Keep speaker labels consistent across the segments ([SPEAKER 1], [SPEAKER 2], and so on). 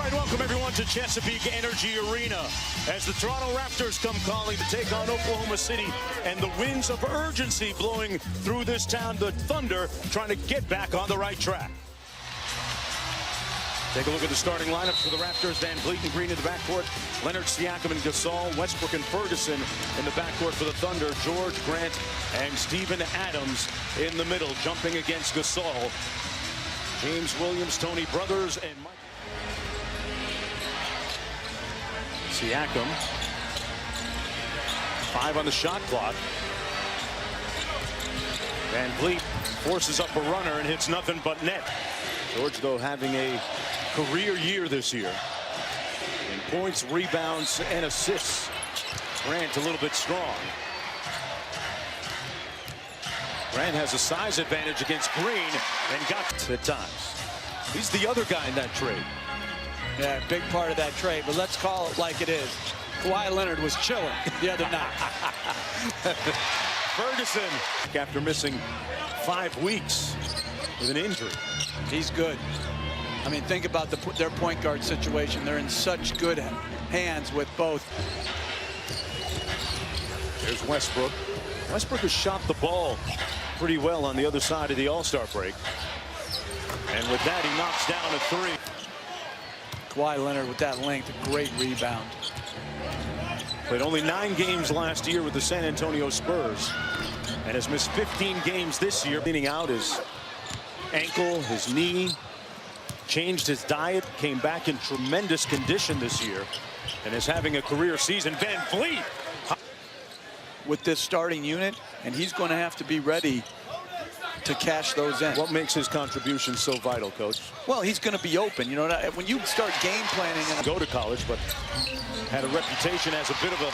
[SPEAKER 1] right, welcome everyone to Chesapeake Energy Arena as the Toronto Raptors come calling to take on Oklahoma City, and the winds of urgency blowing through this town. The Thunder trying to get back on the right track. Take a look at the starting lineups for the Raptors. Van Vliet and Green in the backcourt. Leonard, Siakam, and Gasol. Westbrook and Ferguson in the backcourt for the Thunder. George, Grant, and Steven Adams in the middle, jumping against Gasol. James Williams, Tony Brothers, and Mike. Siakam. 5 on the shot clock. Van Vliet forces up a runner and hits nothing but net. George, though, having a career year this year in points, rebounds, and assists. Grant a little bit strong. Grant has a size advantage against Green and got at times. He's the other guy in that trade.
[SPEAKER 2] Yeah, big part of that trade, but let's call it like it is. Kawhi Leonard was chilling the other night.
[SPEAKER 1] Ferguson, after missing 5 weeks with an injury.
[SPEAKER 2] He's good. I mean, think about their point guard situation. They're in such good hands with both.
[SPEAKER 1] There's Westbrook. Westbrook has shot the ball pretty well on the other side of the All-Star break. And with that, he knocks down a 3.
[SPEAKER 2] Kawhi Leonard with that length, a great rebound.
[SPEAKER 1] Played only 9 games last year with the San Antonio Spurs and has missed 15 games this year. Cleaning out his ankle, his knee, changed his diet, came back in tremendous condition this year, and is having a career season. Van Vliet
[SPEAKER 2] with this starting unit, and he's going to have to be ready to cash those in.
[SPEAKER 1] What makes his contribution so vital, Coach?
[SPEAKER 2] Well, he's going to be open. You know, when you start game planning and
[SPEAKER 1] go to college, but had a reputation as a bit of a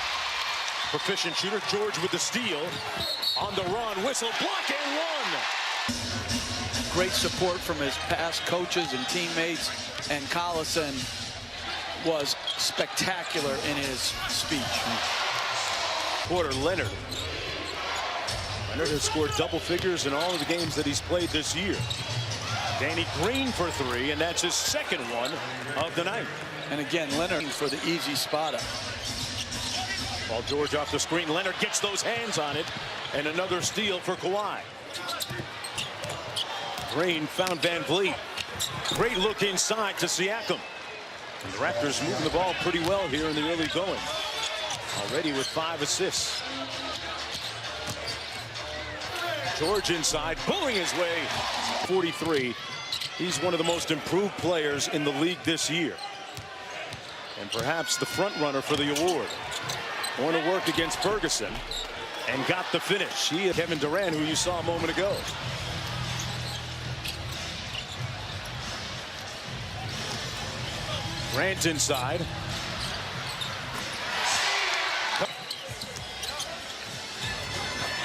[SPEAKER 1] proficient shooter. George with the steal on the run, whistle, block, and one.
[SPEAKER 2] Great support from his past coaches and teammates, and Collison was spectacular in his speech.
[SPEAKER 1] Quarter, Leonard. Leonard has scored double figures in all of the games that he's played this year. Danny Green for 3, and that's his second one of the night.
[SPEAKER 2] And again, Leonard for the easy spot up.
[SPEAKER 1] While George off the screen, Leonard gets those hands on it, and another steal for Kawhi. Green found Van Vliet. Great look inside to Siakam. And the Raptors moving the ball pretty well here in the early going. Already with 5 assists. George inside, pulling his way. 43. He's one of the most improved players in the league this year, and perhaps the front runner for the award. Going to work against Ferguson and got the finish. He and Kevin Durant, who you saw a moment ago. Grant inside.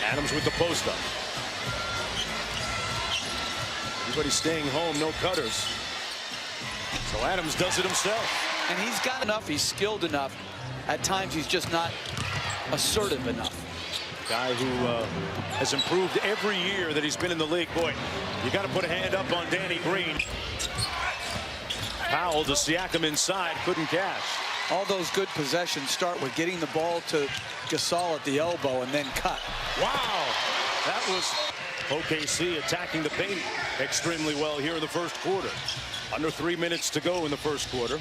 [SPEAKER 1] Adams with the post up. Everybody's staying home, no cutters. So Adams does it himself.
[SPEAKER 2] And he's got enough, he's skilled enough. At times he's just not assertive enough.
[SPEAKER 1] Guy who has improved every year that he's been in the league. Boy, you got to put a hand up on Danny Green. Powell to Siakam inside, couldn't cash.
[SPEAKER 2] All those good possessions start with getting the ball to Gasol at the elbow and then cut.
[SPEAKER 1] Wow, that was OKC attacking the paint extremely well here in the first quarter. Under 3 minutes to go in the first quarter.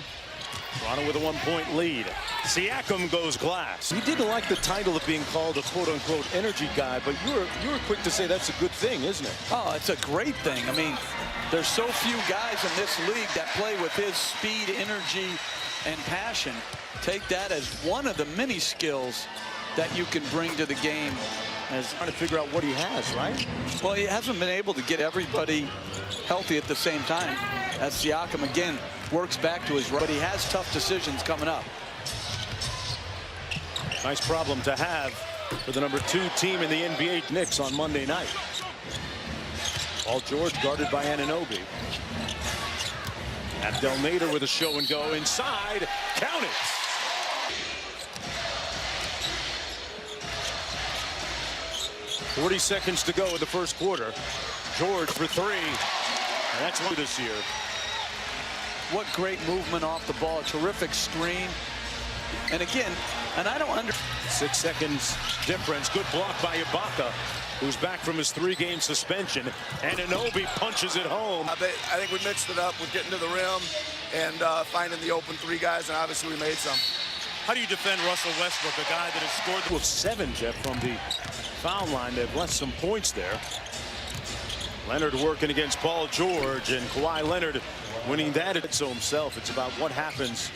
[SPEAKER 1] Toronto with a 1-point lead. Siakam goes glass. You didn't like the title of being called a quote-unquote energy guy, but you were quick to say that's a good thing, isn't it?
[SPEAKER 2] Oh, it's a great thing. I mean, there's so few guys in this league that play with his speed, energy, and passion. Take that as one of the many skills that you can bring to the game. As
[SPEAKER 1] trying to figure out what he has, right?
[SPEAKER 2] Well, he hasn't been able to get everybody healthy at the same time. As Siakam again works back to his right, but he has tough decisions coming up.
[SPEAKER 1] Nice problem to have for the #2 team in the NBA, Knicks, on Monday night. Paul George guarded by Anunoby. Abdel Nader with a show and go inside. Count it. .40 seconds to go in the first quarter. George for 3. And that's one this year.
[SPEAKER 2] What great movement off the ball. A terrific screen. And again, and I don't understand.
[SPEAKER 1] 6 seconds difference. Good block by Ibaka, who's back from his 3-game suspension. And Anunoby punches it home.
[SPEAKER 3] I think we mixed it up with getting to the rim and finding the open 3 guys, and obviously we made some.
[SPEAKER 4] How do you defend Russell Westbrook, a guy that has scored
[SPEAKER 1] With 7, Jeff, from the foul line. They've left some points there. Leonard working against Paul George, and Kawhi Leonard winning that. It's so himself. It's about what happens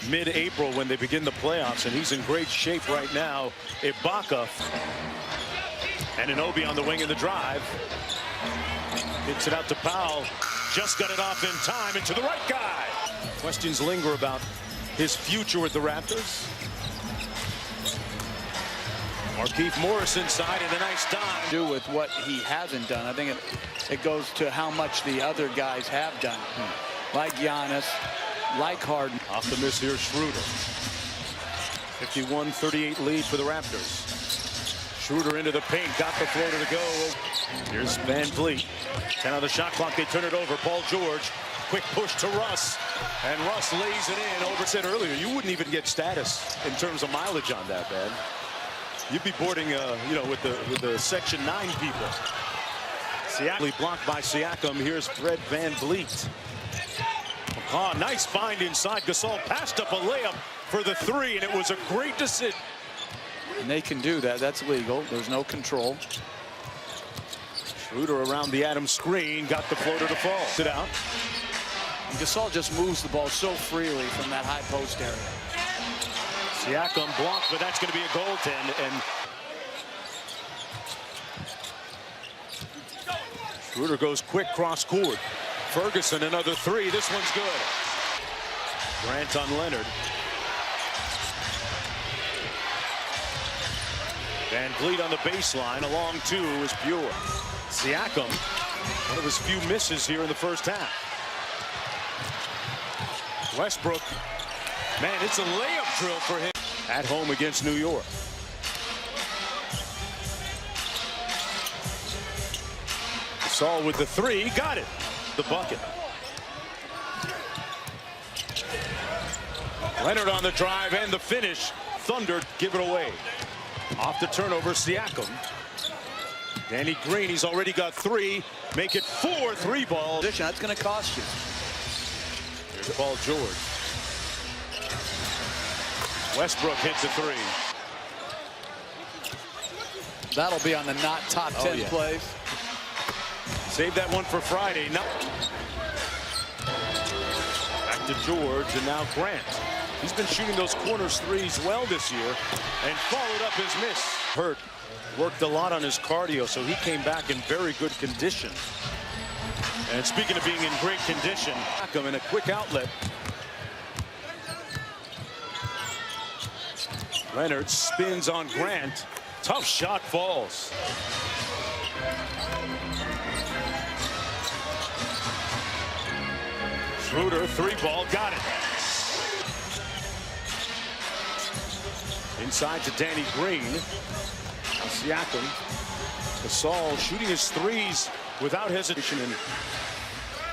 [SPEAKER 1] mid-April when they begin the playoffs, and he's in great shape right now. Ibaka and Anunoby on the wing in the drive. Hits it out to Powell. Just got it off in time into the right guy. Questions linger about his future with the Raptors. Markieff Morris inside and a nice dime.
[SPEAKER 2] Do with what he hasn't done. I think it goes to how much the other guys have done. Like Giannis, like Harden.
[SPEAKER 1] Off the miss here, Schroeder. 51-38 lead for the Raptors. Schroeder into the paint, got the floater to go. Here's Van Vliet. 10 on the shot clock, they turn it over. Paul George, quick push to Russ. And Russ lays it in. Over said earlier, you wouldn't even get status in terms of mileage on that, man. You'd be boarding, you know, with the Section 9 people. Siakam blocked by Siakam. Here's Fred Van Vliet. Oh, nice find inside. Gasol passed up a layup for the 3, and it was a great decision.
[SPEAKER 2] And they can do that. That's legal. There's no control.
[SPEAKER 1] Schroeder around the Adams screen, got the floater to fall. Sit out.
[SPEAKER 2] And Gasol just moves the ball so freely from that high post area.
[SPEAKER 1] Siakam blocked, but that's going to be a goaltend. And Schroeder goes quick cross court. Ferguson another 3. This one's good. Grant on Leonard. Van Vliet on the baseline. Along 2 is Pure. Siakam, one of his few misses here in the first half. Westbrook, man, it's a layup drill for him. At home against New York. Gasol with the 3, got it. The bucket. Leonard on the drive and the finish. Thunder give it away. Off the turnover, Siakam. Danny Green, he's already got 3. Make it 4 3-ball.
[SPEAKER 2] That's going to cost you.
[SPEAKER 1] Here's Paul George. Westbrook hits a 3.
[SPEAKER 2] That'll be on the not top 10 plays.
[SPEAKER 1] Save that one for Friday. No. Back to George, and now Grant. He's been shooting those corners 3s well this year and followed up his miss. Hurt. Worked a lot on his cardio, so he came back in very good condition. And speaking of being in great condition, in a quick outlet. Leonard spins on Grant. Tough shot, falls. Schroeder, 3-ball, got it. Inside to Danny Green. Siakam. Gasol shooting his 3s without hesitation and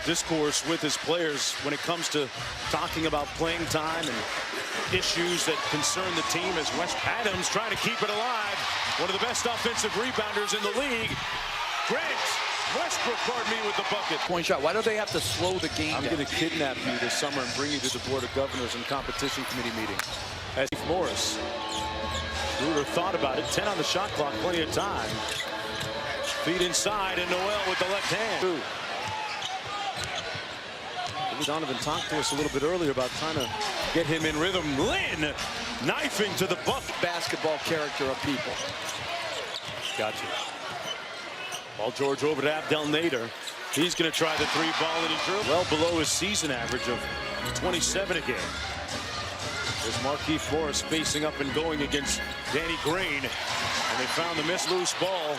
[SPEAKER 1] discourse with his players when it comes to talking about playing time and issues that concern the team. As West Adams trying to keep it alive. One of the best offensive rebounders in the league. Grant Westbrook, pardon me, with the bucket.
[SPEAKER 2] Point shot. Why don't they have to slow the game
[SPEAKER 1] I'm
[SPEAKER 2] down?
[SPEAKER 1] going to kidnap you this summer and bring you to the Board of Governors and Competition Committee meeting. As Morris. Schroeder thought about it. 10 on the shot clock, plenty of time. Feed inside, and Noel with the left hand. Donovan talked to us a little bit earlier about trying to get him in rhythm. Lynn knifing to the bucket.
[SPEAKER 2] Basketball character of people.
[SPEAKER 1] Gotcha. Paul George over to Abdel Nader. He's going to try the 3-ball, and he's well below his season average of 27 a game. There's Markieff Morris facing up and going against Danny Green. And they found the miss loose ball.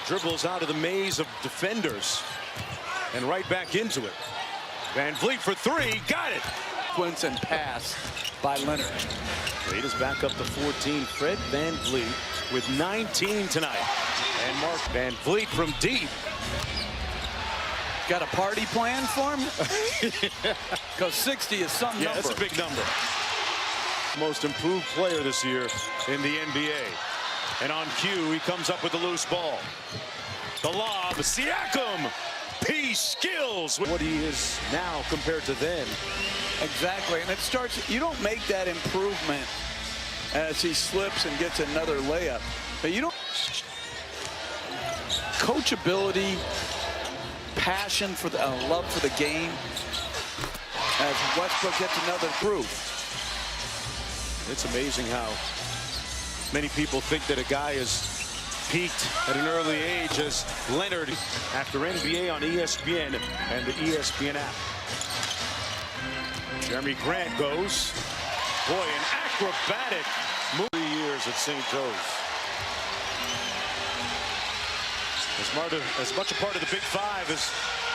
[SPEAKER 1] Dribbles out of the maze of defenders. And right back into it. Van Vliet for 3. Got it.
[SPEAKER 2] Sequence and pass by Leonard.
[SPEAKER 1] Lead is back up to 14. Fred Van Vliet with 19 tonight. And Mark Van Vliet from deep.
[SPEAKER 2] Got a party plan for him? Because 60 is some number.
[SPEAKER 1] That's a big number. Most improved player this year in the NBA. And on cue, he comes up with the loose ball. The lob, Siakam. He skills. What he is now compared to then.
[SPEAKER 2] Exactly, and it starts, you don't make that improvement as he slips and gets another layup. But you don't, coachability, passion for the love for the game, as Westbrook gets another proof.
[SPEAKER 1] It's amazing how many people think that a guy is peaked at an early age as Leonard after NBA on ESPN and the ESPN app. Jeremy Grant goes. Boy, an acrobatic move. 3 years at St. Joe's. As much a part of the Big Five as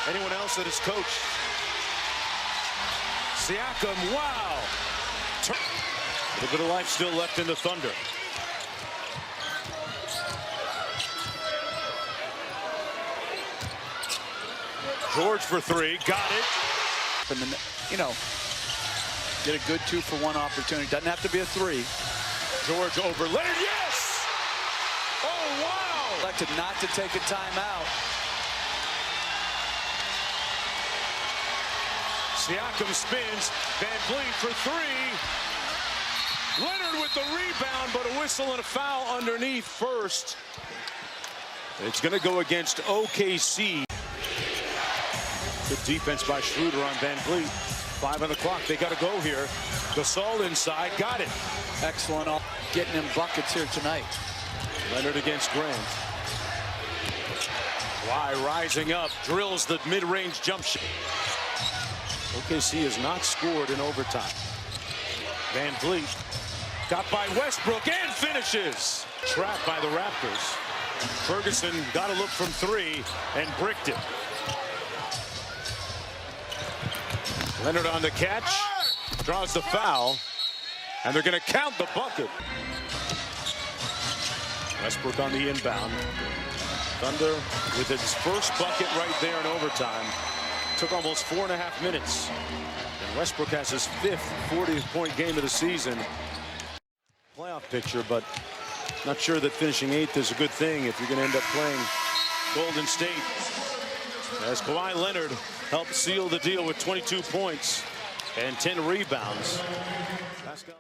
[SPEAKER 1] anyone else that has coached. Siakam, wow. A little bit of life still left in the Thunder. George for three, got it.
[SPEAKER 2] And then, you know, get a good 2-for-1 opportunity. Doesn't have to be a 3.
[SPEAKER 1] George over Leonard, yes! Oh, wow!
[SPEAKER 2] Elected not to take a timeout.
[SPEAKER 1] Siakam spins, Van Vliet for three. Leonard with the rebound, but a whistle and a foul underneath first. It's going to go against OKC. Good defense by Schroeder on Van Vliet. 5 on the clock. They got to go here. Gasol inside. Got it.
[SPEAKER 2] Excellent. Getting him buckets here tonight.
[SPEAKER 1] Leonard against Grant. Kawhi rising up. Drills the mid-range jump shot. OKC has not scored in overtime. Van Vliet got by Westbrook and finishes. Trapped by the Raptors. Ferguson got a look from 3 and bricked it. Leonard on the catch, draws the foul, and they're going to count the bucket. Westbrook on the inbound. Thunder with its first bucket right there in overtime. Took almost 4.5 minutes. And Westbrook has his 5th 40-point game of the season. Playoff picture, but not sure that finishing 8th is a good thing if you're going to end up playing Golden State. As Kawhi Leonard helped seal the deal with 22 points and 10 rebounds. Pascal